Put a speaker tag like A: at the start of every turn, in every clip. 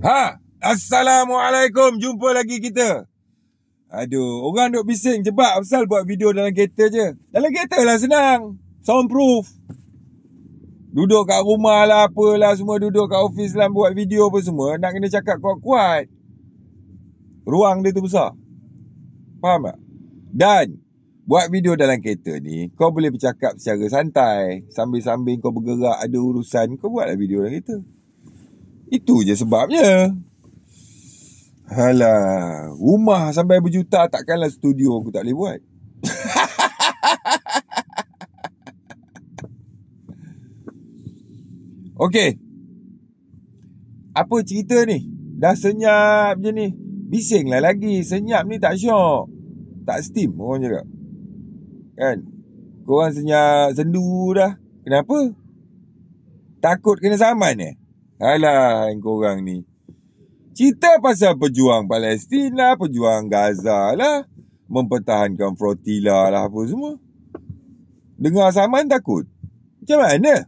A: Assalamualaikum, jumpa lagi kita. Aduh, orang duk bising jebak pasal buat video dalam kereta je. Dalam kereta lah senang, soundproof. Duduk kat rumah lah, apalah, semua duduk kat office lah, buat video apa semua. Nak kena cakap kuat-kuat, ruang dia tu besar. Faham tak? Dan buat video dalam kereta ni, kau boleh bercakap secara santai. Sambil-sambil kau bergerak, ada urusan, kau buatlah video dalam kereta. Itu je sebabnya. Alah, rumah sampai berjuta, takkanlah studio aku tak boleh buat. Okey, apa cerita ni? Dah senyap je ni. Bisinglah lagi. Senyap ni tak syok, tak steam orang cakap. Kan? Korang senyap, sendu dah. Kenapa? Takut kena saman Alah, korang ni. Cerita pasal pejuang Palestin lah, pejuang Gaza lah, mempertahankan flotilla lah, apa semua. Dengar saman takut? Macam mana?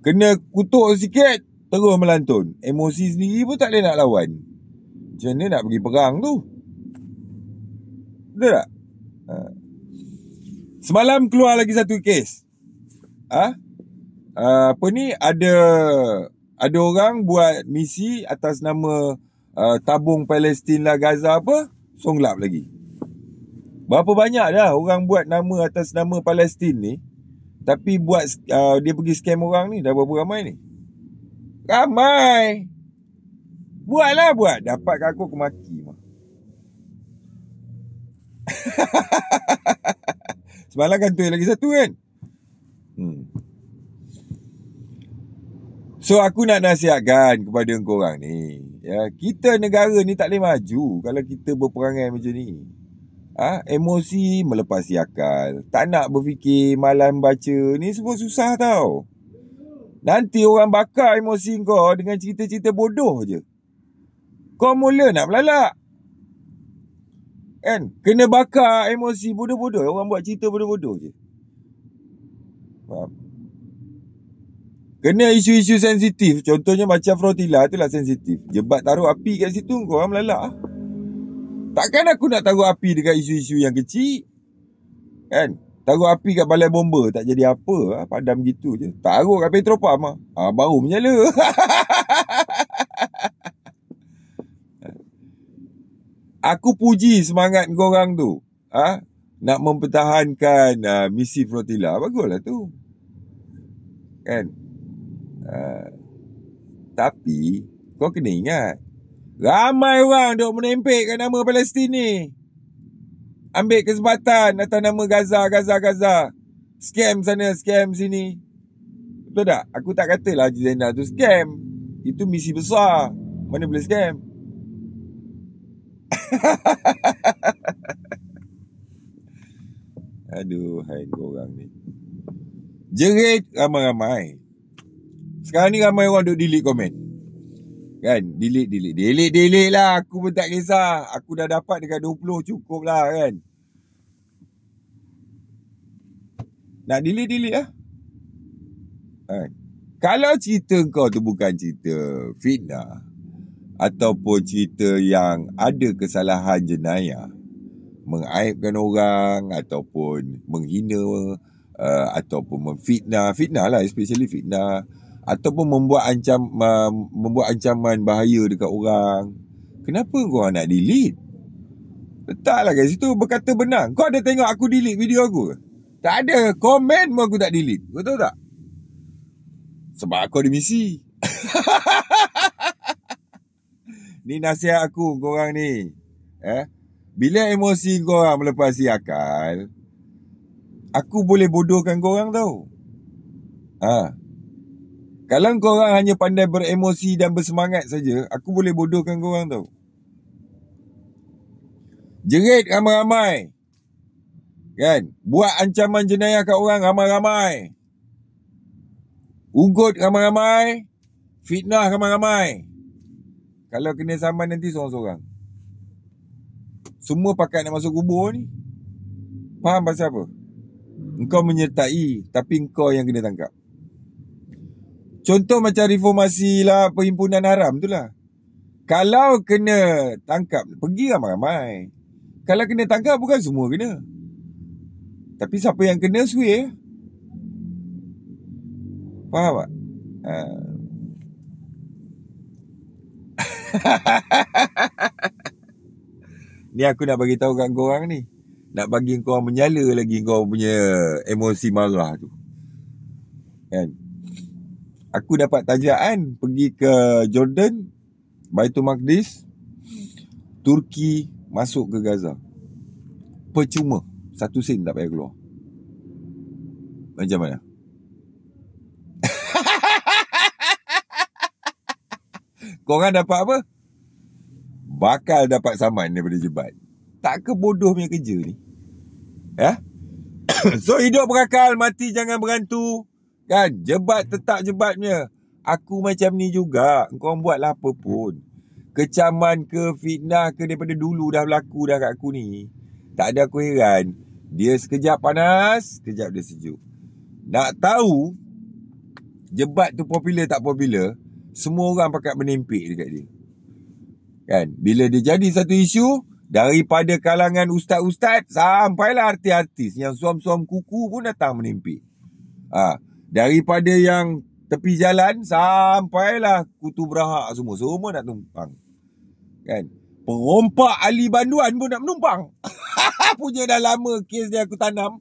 A: Kena kutuk sikit, terus melantun. Emosi sendiri pun tak boleh nak lawan. Macam mana nak pergi perang tu? Betul tak? Semalam keluar lagi satu kes. Apa ni, ada orang buat misi atas nama tabung Palestin lah, Gaza apa, songlap lagi. Berapa banyak dah orang buat nama atas nama Palestin ni, tapi buat dia pergi scam orang ni. Dah berapa ramai ni? Ramai. Buatlah, buat. Dapat kat aku maki mah. Semalam kan tu lagi satu kan. So aku nak nasihatkan kepada korang ni, kita negara ni tak boleh maju kalau kita berperangai macam ni. Emosi melepasi akal, tak nak berfikir, malam baca, ni semua susah tau. Nanti orang bakar emosi kau dengan cerita-cerita bodoh je. Kau mula nak melalak, kan? Kena bakar emosi bodoh-bodoh. Orang buat cerita bodoh-bodoh je. Faham? Kena isu-isu sensitif. Contohnya macam flotilla tu lah sensitif. Jebat taruh api kat situ, kau orang melalak. Takkan aku nak taruh api dekat isu-isu yang kecil, kan? Taruh api kat balai bomba tak jadi apa, padam gitu je. Taruh kat Petropam baru menyala. Aku puji semangat korang tu, nak mempertahankan misi flotilla. Baguslah tu, kan? Tapi kau kena ingat, ramai orang duk menempelkan nama Palestin ni. Ambil kesempatan atas nama Gaza. Scam sana, scam sini. Betul tak? Aku tak katalah Haji Zainal tu scam. Itu misi besar, mana boleh scam. Aduh, hai korang ni. Jerit ramai-ramai. Sekarang ni ramai orang duk delete komen, kan? Delete lah. Aku pun tak kisah. Aku dah dapat dekat 20, cukup lah, kan? Nak delete lah, kan? Kalau cerita kau tu bukan cerita fitnah ataupun cerita yang ada kesalahan jenayah, mengaibkan orang ataupun menghina, ataupun memfitnah, fitnah lah, especially fitnah, ataupun membuat ancaman bahaya dekat orang, kenapa kau nak delete? Letaklah kat situ, berkata benar. Kau ada tengok aku delete video aku? Tak ada. Komen pun aku tak delete. Betul tak? Sebab aku ada misi. Ni nasihat aku korang ni. Bila emosi korang melepasi akal, aku boleh bodohkan korang tau. Kalau korang hanya pandai beremosi dan bersemangat saja, aku boleh bodohkan korang tau. Jerit ramai-ramai, kan? Buat ancaman jenayah kat orang ramai-ramai. Ugut ramai-ramai. Fitnah ramai-ramai. Kalau kena saman nanti seorang-seorang. Semua pakat nak masuk kubur ni. Faham pasal apa? Engkau menyertai, tapi engkau yang kena tangkap. Contoh macam reformasi lah, perhimpunan haram tu lah. Kalau kena tangkap, pergi ramai-ramai. Kalau kena tangkap, bukan semua kena. Tapi siapa yang kena, suih. Faham tak? Ni aku nak bagi tahu kat korang ni. Nak bagi korang menyala lagi kau punya emosi marah tu. Kan? Aku dapat tajaan pergi ke Jordan, Baitul Maqdis, Turki, masuk ke Gaza. Percuma. 1 sen tak payah keluar. Macam mana? Korang dapat apa? Bakal dapat saman daripada jebat. Tak ke bodoh punya kerja ni? Ya? So hidup berakal, mati jangan berantu. Kan? Jebat tetap jebatnya. Aku macam ni juga. Korang buatlah apa pun. Kecaman ke, fitnah ke, daripada dulu dah berlaku dah kat aku ni. Tak ada aku heran. Dia sekejap panas, sekejap dia sejuk. Nak tahu jebat tu popular tak popular, semua orang pakat menempik dekat dia. Kan? Bila dia jadi satu isu, daripada kalangan ustaz-ustaz sampailah artis-artis yang suam-suam kuku pun datang menempik. Daripada yang tepi jalan sampailah kutu berahak semua nak tumpang. Kan? Perompak Ali Banduan pun nak menumpang. Punya dah lama kes dia aku tanam.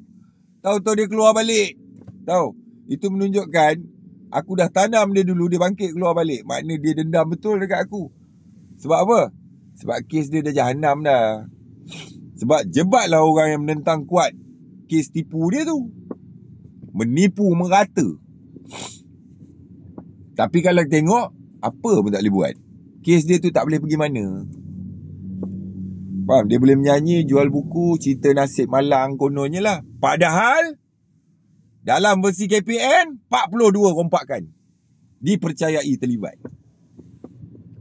A: Tahu-tahu dia keluar balik. Tahu? Itu menunjukkan aku dah tanam dia dulu, dia bangkit keluar balik. Makna dia dendam betul dekat aku. Sebab apa? Sebab kes dia dah jahanam dah. Sebab jebatlah orang yang menentang kuat kes tipu dia tu. Menipu merata. Tapi kalau tengok, apa pun tak boleh buat. Kes dia tu tak boleh pergi mana. Faham? Dia boleh menyanyi, jual buku, cerita nasib malang kononnya lah. Padahal dalam versi KPN 42 rompakan dipercayai terlibat.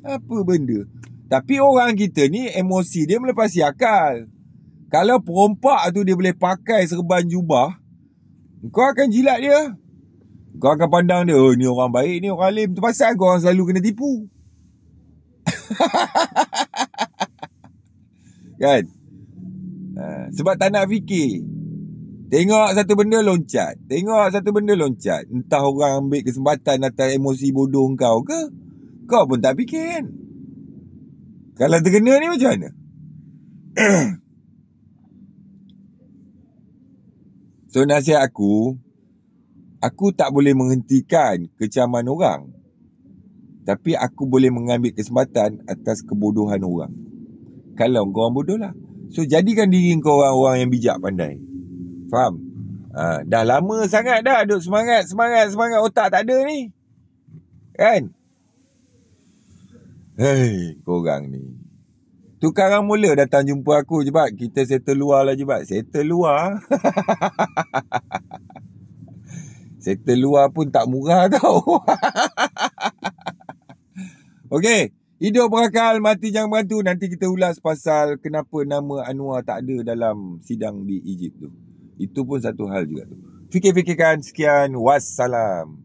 A: Apa benda? Tapi orang kita ni emosi dia melepasi akal. Kalau perompak tu dia boleh pakai serban jubah, kau akan jilat dia. Kau akan pandang dia, oh ni orang baik, ni orang alim. Tu pasal kau orang selalu kena tipu. Kan? Sebab tak nak fikir. Tengok satu benda loncat. Tengok satu benda loncat. Entah orang ambil kesempatan atas emosi bodoh kau ke, kau pun tak fikir kan. Kalau terkena ni macam mana? So nasihat aku tak boleh menghentikan kecaman orang. Tapi aku boleh mengambil kesempatan atas kebodohan orang. Kalau kau orang bodoh lah. So jadikan diri kau orang-orang yang bijak pandai. Faham? Dah lama sangat dah duk semangat otak tak ada ni. Kan? Hei, korang ni. Tukarang mula datang jumpa aku je, Bat. Kita settle luar lah je, Bat. Settle luar? Settle luar pun tak murah tau. Okey. Hidup berakal, mati jangan berantu. Nanti kita ulas pasal kenapa nama Anwar tak ada dalam sidang di Egypt tu. Itu pun satu hal juga tu. Fikir-fikirkan. Sekian. Wassalam.